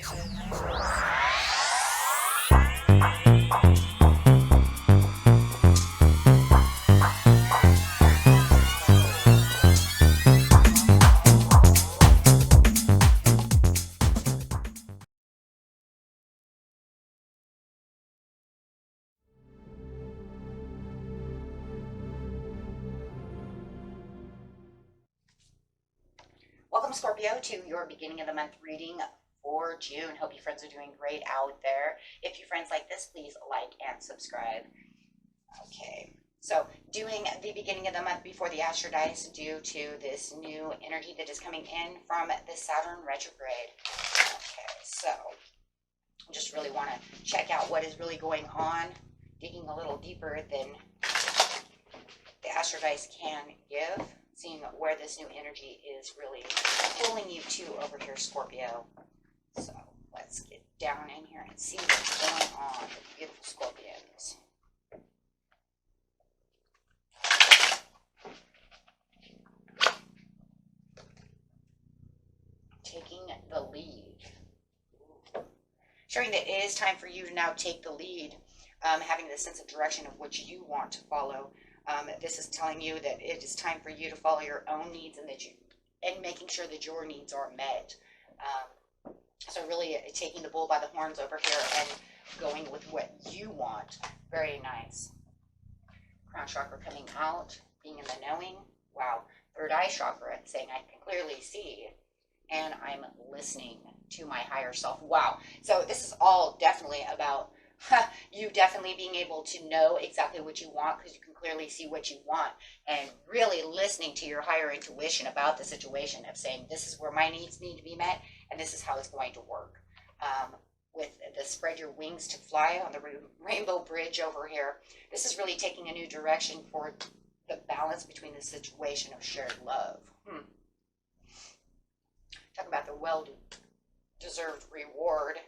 Welcome, Scorpio, to your beginning of the month reading for June. Hope you friends are doing great out there. If you friends like this, please like and subscribe. Okay, so doing the beginning of the month before the astro dice due to this new energy that is coming in from the Saturn retrograde. Okay, so just really want to check out what is really going on, digging a little deeper than the astro dice can give, seeing where this new energy is really pulling you to over here, Scorpio. So let's get down in here and see what's going on with beautiful Scorpions. Taking the lead. Showing that it is time for you to now take the lead, having the sense of direction of what you want to follow. This is telling you that it is time for you to follow your own needs and making sure that your needs are met. So really taking the bull by the horns over here and going with what you want. Very nice. Crown chakra coming out, being in the knowing. Wow. Third eye chakra saying I can clearly see and I'm listening to my higher self. Wow. So this is all definitely about you definitely being able to know exactly what you want because you can clearly see what you want and really listening to your higher intuition about the situation of saying this is where my needs need to be met and this is how it's going to work. With the spread your wings to fly on the rainbow bridge over here, this is really taking a new direction for the balance between the situation of shared love. Talk about the well-deserved reward.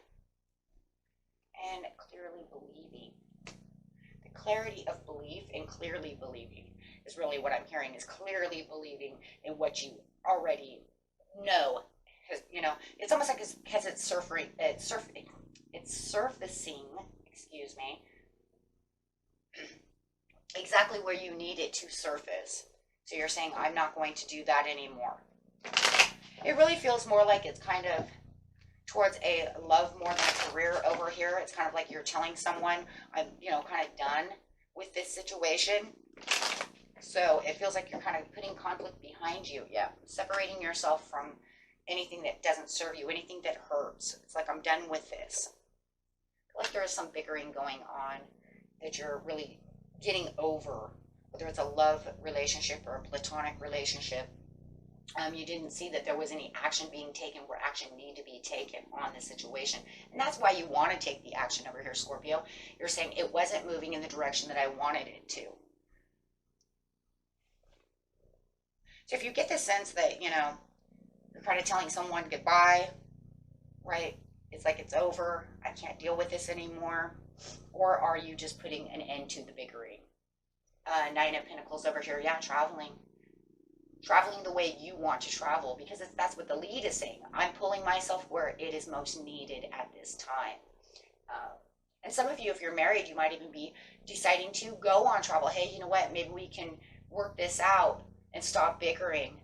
And clearly believing. The clarity of belief and clearly believing is really what I'm hearing, is clearly believing in what you already know. It's almost like it's surfacing, excuse me, exactly where you need it to surface. So you're saying, I'm not going to do that anymore. It really feels more like it's kind of towards a love more than a career over here. It's kind of like you're telling someone, I'm, kind of done with this situation. So it feels like you're kind of putting conflict behind you. Yeah. Separating yourself from anything that doesn't serve you, anything that hurts. It's like, I'm done with this. I feel like there is some bickering going on that you're really getting over, whether it's a love relationship or a platonic relationship. You didn't see that there was any action being taken where action needed to be taken on the situation. And that's why you want to take the action over here, Scorpio. You're saying it wasn't moving in the direction that I wanted it to. So if you get the sense that, you're kind of telling someone goodbye, right? It's like it's over. I can't deal with this anymore. Or are you just putting an end to the bickering? Nine of Pentacles over here. Yeah, traveling the way you want to travel, because that's what the lead is saying. I'm pulling myself where it is most needed at this time. And some of you, if you're married, you might even be deciding to go on travel. Hey, you know what? Maybe we can work this out and stop bickering,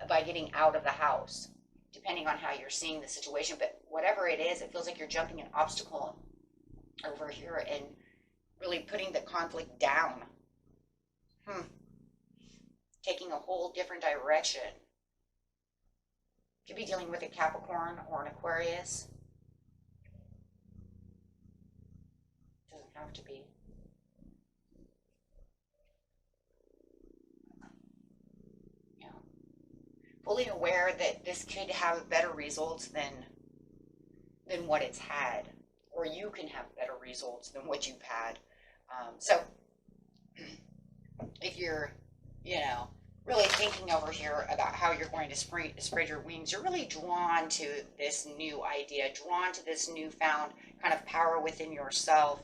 by getting out of the house, depending on how you're seeing the situation. But whatever it is, it feels like you're jumping an obstacle over here and really putting the conflict down. Taking a whole different direction. Could be dealing with a Capricorn or an Aquarius. Doesn't have to be. Fully aware that this could have better results than what it's had, or you can have better results than what you've had. So if you're really thinking over here about how you're going to spread your wings, you're really drawn to this new idea, drawn to this newfound kind of power within yourself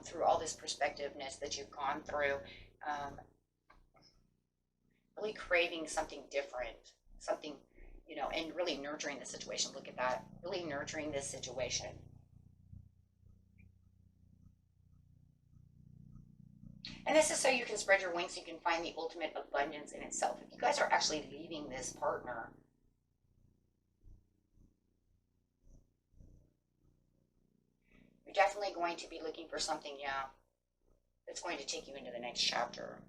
through all this perspectiveness that you've gone through. Really craving something different, something you know, and really nurturing the situation. Look at that. Really nurturing this situation. And this is so you can spread your wings, so you can find the ultimate abundance in itself. If you guys are actually leaving this partner, you're definitely going to be looking for something, yeah, that's going to take you into the next chapter.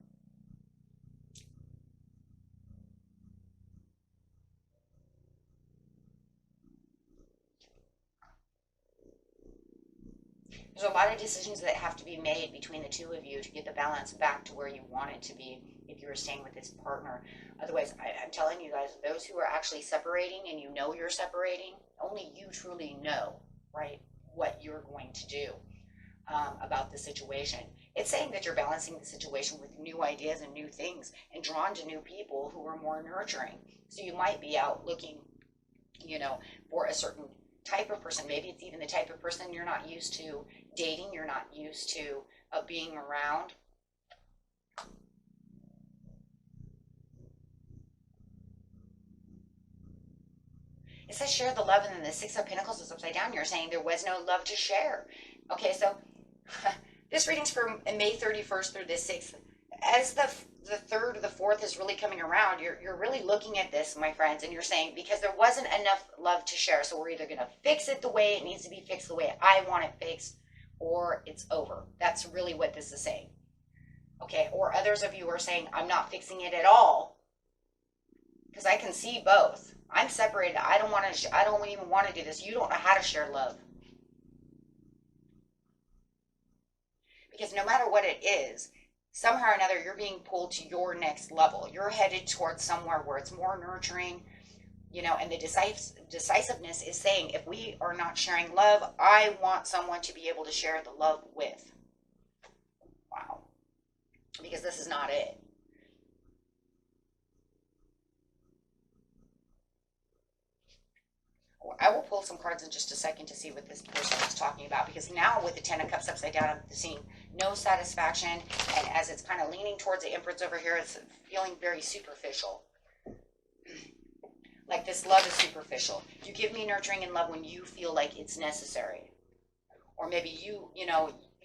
There's a lot of decisions that have to be made between the two of you to get the balance back to where you want it to be if you were staying with this partner. Otherwise, I'm telling you guys, those who are actually separating, and you know you're separating, only you truly know, right, what you're going to do about the situation. It's saying that you're balancing the situation with new ideas and new things and drawn to new people who are more nurturing. So you might be out looking, you know, for a certain type of person. Maybe it's even the type of person you're not used to dating, you're not used to being around. It says share the love, and then the Six of Pentacles is upside down. You're saying there was no love to share. Okay, so this reading's from May 31st through the 6th. As the 3rd or the 4th is really coming around, you're really looking at this, my friends, and you're saying, because there wasn't enough love to share, so we're either going to fix it the way it needs to be fixed, the way I want it fixed, or it's over. That's really what this is saying. Okay, or others of you are saying, I'm not fixing it at all, because I can see both. I'm separated. I don't even want to do this. You don't know how to share love. Because no matter what it is, somehow or another, you're being pulled to your next level. You're headed towards somewhere where it's more nurturing, you know, and the decisiveness is saying, if we are not sharing love, I want someone to be able to share the love with. Wow. Because this is not it. I will pull some cards in just a second to see what this person is talking about, because now with the Ten of Cups upside down, I'm seeing no satisfaction, and as it's kind of leaning towards the Empress over here, it's feeling very superficial. Like this love is superficial. You give me nurturing and love when you feel like it's necessary. Or maybe you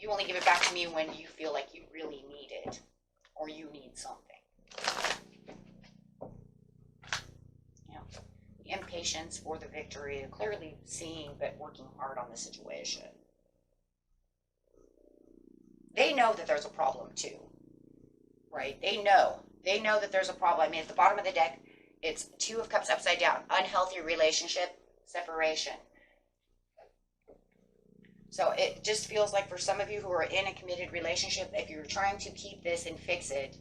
only give it back to me when you feel like you really need it, or you need something. Impatience for the victory, clearly seeing but working hard on the situation. They know that there's a problem too, right? They know that there's a problem. I mean, at the bottom of the deck, it's Two of Cups upside down, unhealthy relationship, separation. So it just feels like for some of you who are in a committed relationship, if you're trying to keep this and fix it,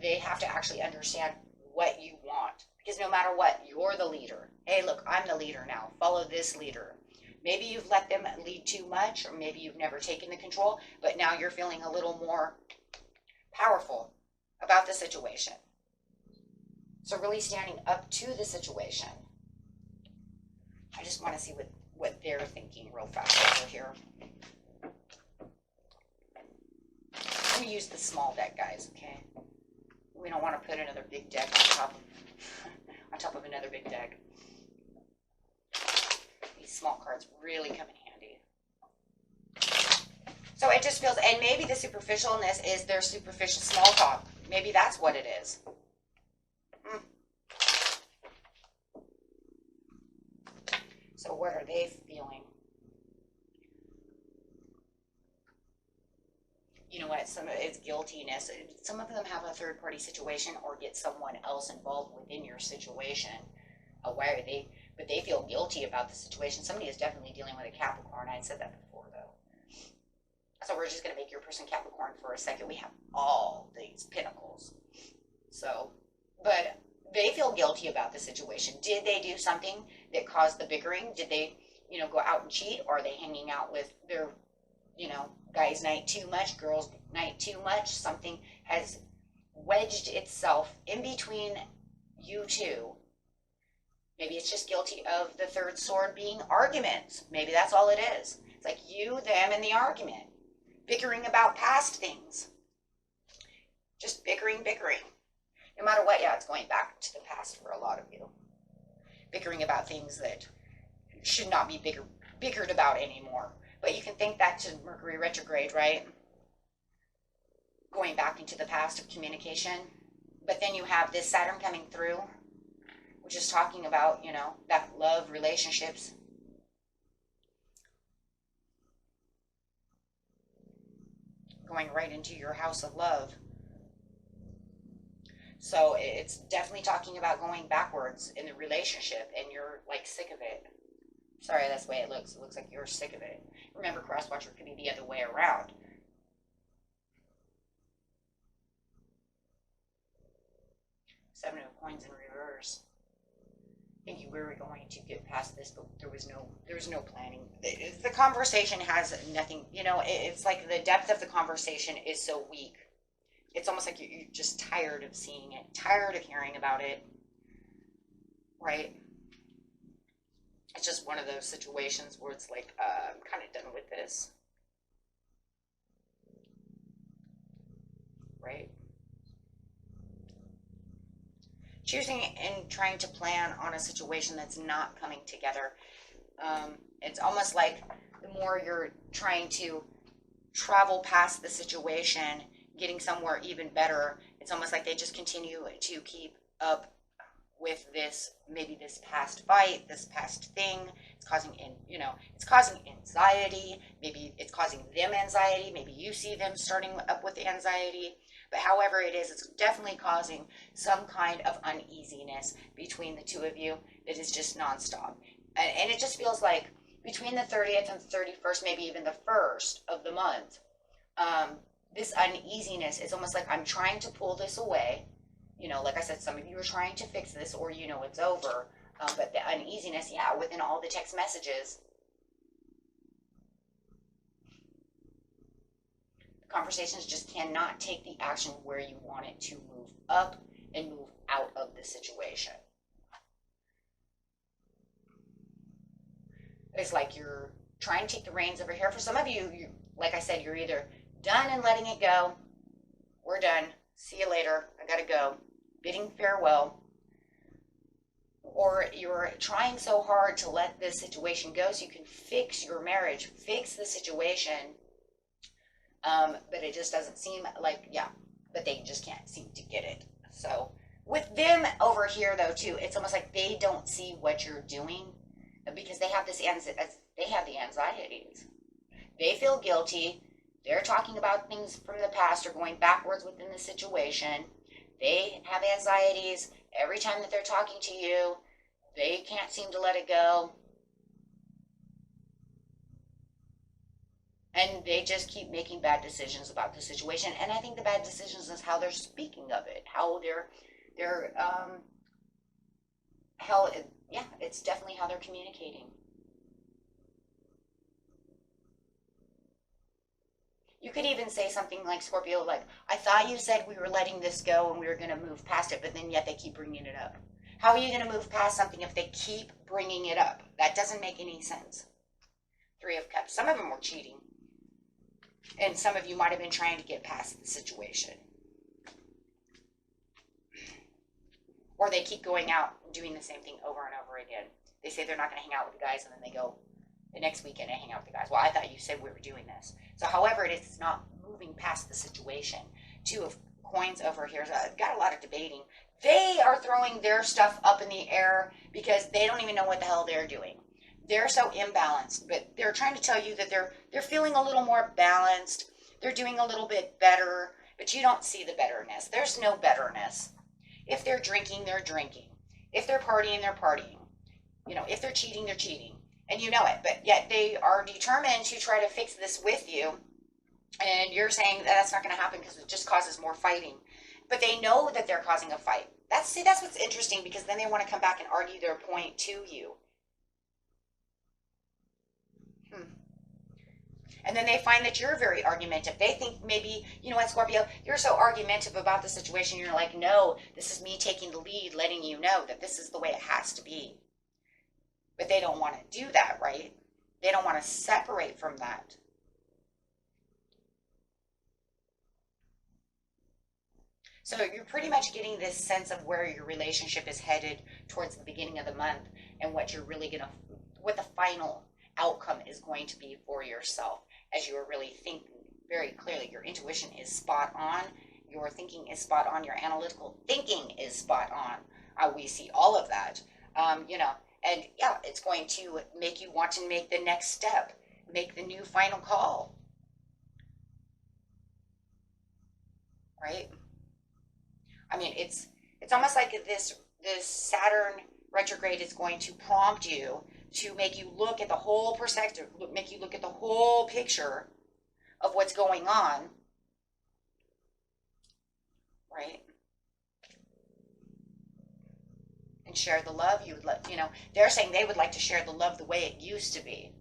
they have to actually understand what you want. Because no matter what, you're the leader. Hey, look, I'm the leader now. Follow this leader. Maybe you've let them lead too much, or maybe you've never taken the control, but now you're feeling a little more powerful about the situation. So really standing up to the situation. I just want to see what they're thinking real fast over here. Let me use the small deck, guys, okay? We don't want to put another big deck on top of another big deck. These small cards really come in handy. So it just feels, and maybe the superficialness is their superficial small talk. Maybe that's what it is. So what are they feeling? You know what, it's guiltiness. Some of them have a third-party situation or get someone else involved within your situation. But they feel guilty about the situation. Somebody is definitely dealing with a Capricorn. I said that before, though. So we're just going to make your person Capricorn for a second. We have all these pentacles. So, but they feel guilty about the situation. Did they do something that caused the bickering? Did they, go out and cheat? Or are they hanging out with their, guys' night too much, girls' night too much? Something has wedged itself in between you two. Maybe it's just guilty of the third sword being arguments. Maybe that's all it is. It's like you, them, and the argument. Bickering about past things. Just bickering. No matter what, yeah, it's going back to the past for a lot of you. bickering about things that should not be bickered about anymore. But you can think back to Mercury retrograde, right? Going back into the past of communication. But then you have this Saturn coming through, which is talking about, you know, that love, relationships. Going right into your house of love. So it's definitely talking about going backwards in the relationship, and you're like sick of it. Sorry, that's the way it looks. It looks like you're sick of it. Remember, crosswatcher could be the other way around. Seven of coins in reverse. I think you were going to get past this, but there was no planning. The conversation has nothing, you know, it's like the depth of the conversation is so weak. It's almost like you're just tired of seeing it, tired of hearing about it, right? It's just one of those situations where it's like, I'm kind of done with this, right? Choosing and trying to plan on a situation that's not coming together. It's almost like the more you're trying to travel past the situation, getting somewhere even better, it's almost like they just continue to keep up with this, maybe this past fight, this past thing. It's causing, it's causing anxiety. Maybe it's causing them anxiety. Maybe you see them starting up with anxiety. But however it is, it's definitely causing some kind of uneasiness between the two of you that is just nonstop. And it just feels like between the 30th and 31st, maybe even the 1st of the month, this uneasiness is almost like I'm trying to pull this away. You know, like I said, some of you are trying to fix this, or you know it's over. But the uneasiness, yeah, within all the text messages, conversations just cannot take the action where you want it to move up and move out of the situation. It's like you're trying to take the reins over here. For some of you, like I said, you're either done and letting it go. We're done. See you later. I gotta go. Bidding farewell. Or you're trying so hard to let this situation go so you can fix your marriage, fix the situation. But it just doesn't seem like, but they just can't seem to get it. So with them over here though too, it's almost like they don't see what you're doing because they have the anxieties. They feel guilty. They're talking about things from the past or going backwards within the situation. They have anxieties every time that they're talking to you. They can't seem to let it go. And they just keep making bad decisions about the situation. And I think the bad decisions is how they're speaking of it, how it's definitely how they're communicating. You could even say something like, Scorpio, like, I thought you said we were letting this go and we were going to move past it, but then yet they keep bringing it up. How are you going to move past something if they keep bringing it up? That doesn't make any sense. Three of Cups. Some of them were cheating. And some of you might have been trying to get past the situation. Or they keep going out and doing the same thing over and over again. They say they're not going to hang out with the guys, and then they go the next weekend and hang out with the guys. Well, I thought you said we were doing this. So however it is, it's not moving past the situation. Two of Coins over here. So I've got a lot of debating. They are throwing their stuff up in the air because they don't even know what the hell they're doing. They're so imbalanced, but they're trying to tell you that they're feeling a little more balanced. They're doing a little bit better, but you don't see the betterness. There's no betterness. If they're drinking, they're drinking. If they're partying, they're partying. You know, if they're cheating, they're cheating. And you know it, but yet they are determined to try to fix this with you. And you're saying that that's not going to happen because it just causes more fighting. But they know that they're causing a fight. That's what's interesting, because then they want to come back and argue their point to you. And then they find that you're very argumentative. They think maybe, you know what, Scorpio, you're so argumentative about the situation. You're like, no, this is me taking the lead, letting you know that this is the way it has to be. But they don't want to do that, right? They don't want to separate from that. So you're pretty much getting this sense of where your relationship is headed towards the beginning of the month, and what you're really gonna, what the final outcome is going to be for yourself, as you are really thinking very clearly. Your intuition is spot on. Your thinking is spot on. Your analytical thinking is spot on. We see all of that, and yeah, it's going to make you want to make the next step, make the new final call, right? I mean, it's almost like this Saturn retrograde is going to prompt you to make you look at the whole perspective, make you look at the whole picture of what's going on, right? And share the love you would let, they're saying they would like to share the love the way it used to be.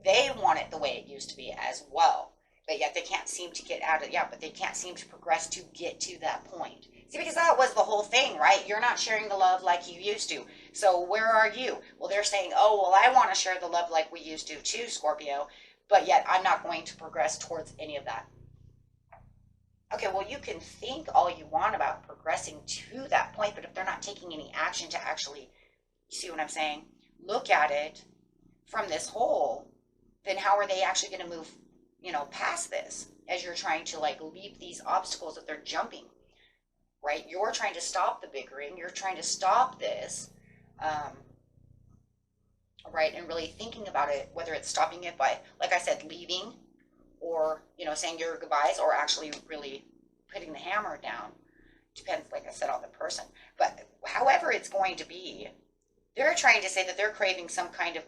They want it the way it used to be as well. But yet they can't seem to get out of, but they can't seem to progress to get to that point. See, because that was the whole thing, right? You're not sharing the love like you used to. So where are you? Well, they're saying, oh, well, I want to share the love like we used to too, Scorpio. But yet I'm not going to progress towards any of that. Okay, well, you can think all you want about progressing to that point, but if they're not taking any action to actually, you see what I'm saying? Look at it from this whole, then how are they actually going to move, past this, as you're trying to leap these obstacles that they're jumping, right? You're trying to stop the bickering. You're trying to stop this, right? And really thinking about it, whether it's stopping it by, like I said, leaving, or, saying your goodbyes, or actually really putting the hammer down. Depends, like I said, on the person. But however it's going to be, they're trying to say that they're craving some kind of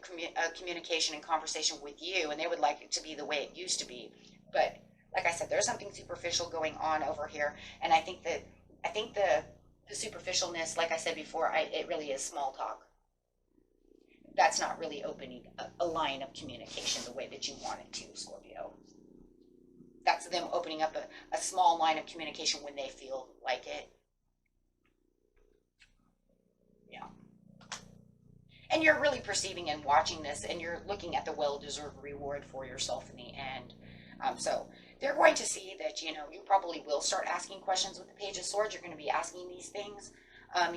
communication and conversation with you, and they would like it to be the way it used to be. But like I said, there's something superficial going on over here, and I think the superficialness, like I said before, it really is small talk. That's not really opening a line of communication the way that you want it to, Scorpio. That's them opening up a small line of communication when they feel like it. Yeah. And you're really perceiving and watching this, and you're looking at the well-deserved reward for yourself in the end. So they're going to see that, you probably will start asking questions with the Page of Swords. You're going to be asking these things, and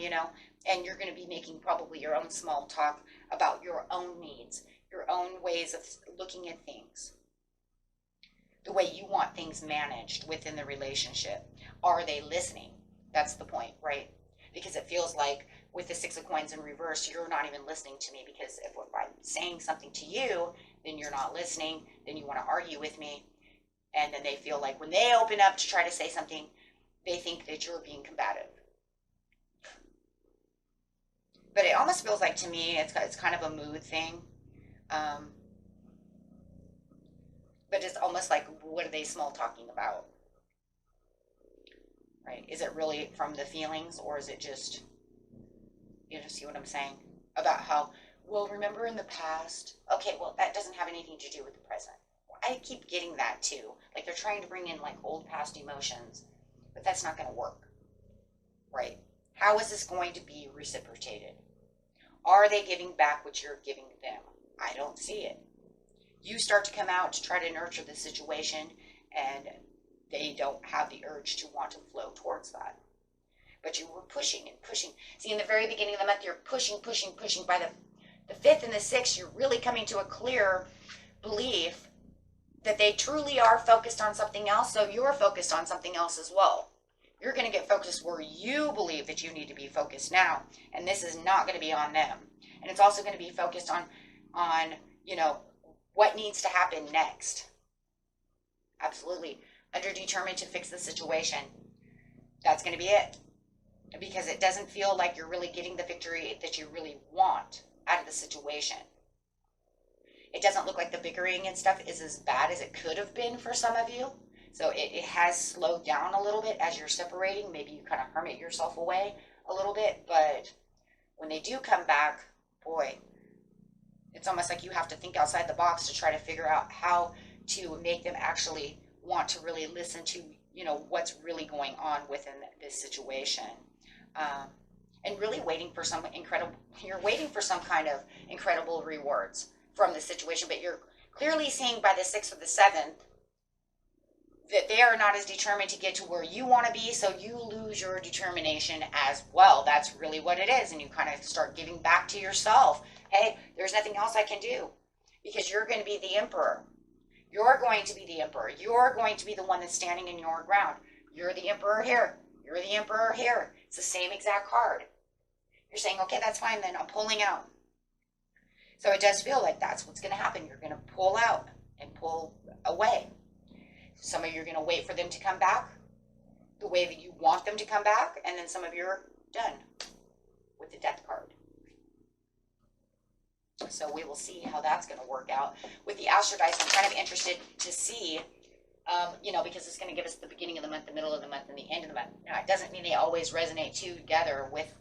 you're going to be making probably your own small talk about your own needs, your own ways of looking at things, the way you want things managed within the relationship. Are they listening? That's the point, right? Because it feels like with the Six of Coins in reverse, you're not even listening to me, because if I'm saying something to you, then you're not listening, then you want to argue with me, and then they feel like when they open up to try to say something, they think that you're being combative. But it almost feels like, to me, it's kind of a mood thing. But it's almost like, what are they small talking about? Right? Is it really from the feelings, or is it just, see what I'm saying? About how, well, remember in the past? Okay, well, that doesn't have anything to do with the present. I keep getting that too. Like, they're trying to bring in old past emotions, but that's not going to work. Right? How is this going to be reciprocated? Are they giving back what you're giving them? I don't see it. You start to come out to try to nurture the situation, and they don't have the urge to want to flow towards that. But you were pushing and pushing. See, in the very beginning of the month, you're pushing. By the 5th and the 6th, you're really coming to a clear belief that they truly are focused on something else, so you're focused on something else as well. You're going to get focused where you believe that you need to be focused now, and this is not going to be on them. And it's also going to be focused on what needs to happen next. Absolutely. Underdetermined to fix the situation. That's going to be it. Because it doesn't feel like you're really getting the victory that you really want out of the situation. It doesn't look like the bickering and stuff is as bad as it could have been for some of you. So it has slowed down a little bit as you're separating. Maybe you kind of hermit yourself away a little bit. But when they do come back, boy, it's almost like you have to think outside the box to try to figure out how to make them actually want to really listen to, what's really going on within this situation. And really waiting for you're waiting for some kind of incredible rewards from the situation, but you're clearly seeing by the 6th or the 7th that they are not as determined to get to where you want to be, so you lose your determination as well. That's really what it is. And you kind of start giving back to yourself. Hey, there's nothing else I can do, because you're going to be the emperor. You're going to be the emperor. You're going to be the one that's standing in your ground. You're the emperor here. You're the emperor here. It's the same exact card. You're saying, okay, that's fine then. I'm pulling out. So it does feel like that's what's going to happen. You're going to pull out and pull away. Some of you are going to wait for them to come back the way that you want them to come back, and then some of you are done with the death card. So we will see how that's going to work out. With the Astro Dice, I'm kind of interested to see, because it's going to give us the beginning of the month, the middle of the month, and the end of the month. Now, it doesn't mean they always resonate together with,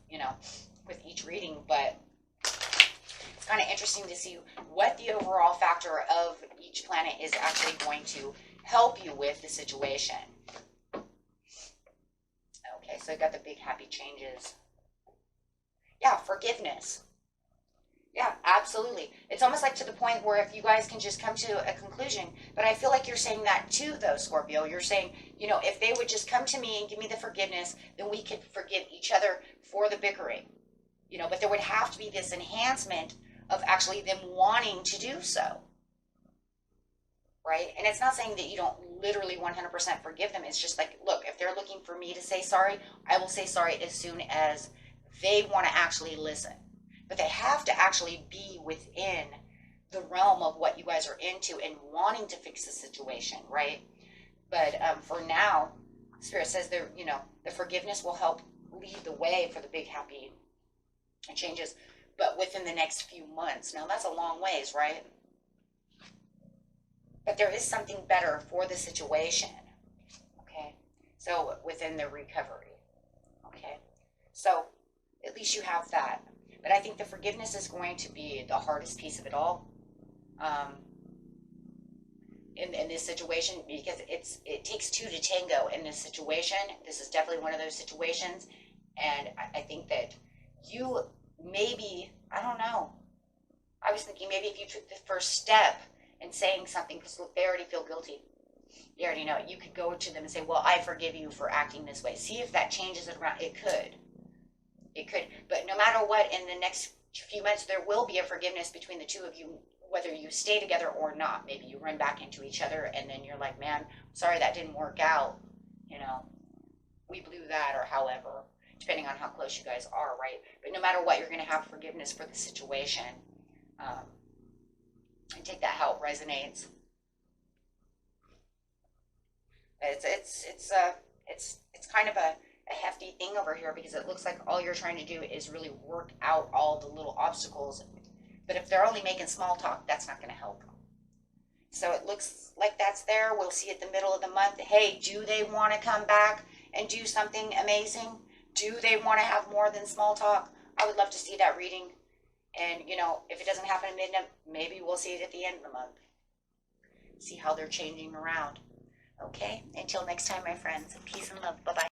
with each reading, but it's kind of interesting to see what the overall factor of each planet is actually going to help you with the situation. Okay, so I got the big happy changes. Yeah, forgiveness. Yeah, absolutely. It's almost like to the point where if you guys can just come to a conclusion, but I feel like you're saying that too, though, Scorpio. You're saying, if they would just come to me and give me the forgiveness, then we could forgive each other for the bickering. But there would have to be this enhancement of actually them wanting to do so. Right? And it's not saying that you don't literally 100% forgive them. It's just like, look, if they're looking for me to say sorry, I will say sorry as soon as they want to actually listen. But they have to actually be within the realm of what you guys are into and wanting to fix the situation, right? But for now, Spirit says the forgiveness will help lead the way for the big happy changes, but within the next few months. Now, that's a long ways, right? But there is something better for the situation, okay? So within the recovery, okay? So at least you have that. But I think the forgiveness is going to be the hardest piece of it all in this situation, because it takes two to tango in this situation. This is definitely one of those situations. And I think that you maybe, I don't know, I was thinking maybe if you took the first step in saying something, because look, they already feel guilty. They already know it. You could go to them and say, well, I forgive you for acting this way. See if that changes it around. It could. It could. But no matter what, in the next few months, there will be a forgiveness between the two of you, whether you stay together or not. Maybe you run back into each other, and then you're like, man, sorry that didn't work out. We blew that, or however, depending on how close you guys are, right? But no matter what, you're going to have forgiveness for the situation. And take that how it resonates. It's kind of a hefty thing over here, because it looks like all you're trying to do is really work out all the little obstacles. But if they're only making small talk, that's not going to help. So it looks like that's there. We'll see at the middle of the month. Hey, do they want to come back and do something amazing? Do they want to have more than small talk? I would love to see that reading. And, if it doesn't happen at midnight, maybe we'll see it at the end of the month. See how they're changing around. Okay? Until next time, my friends. Peace and love. Bye-bye.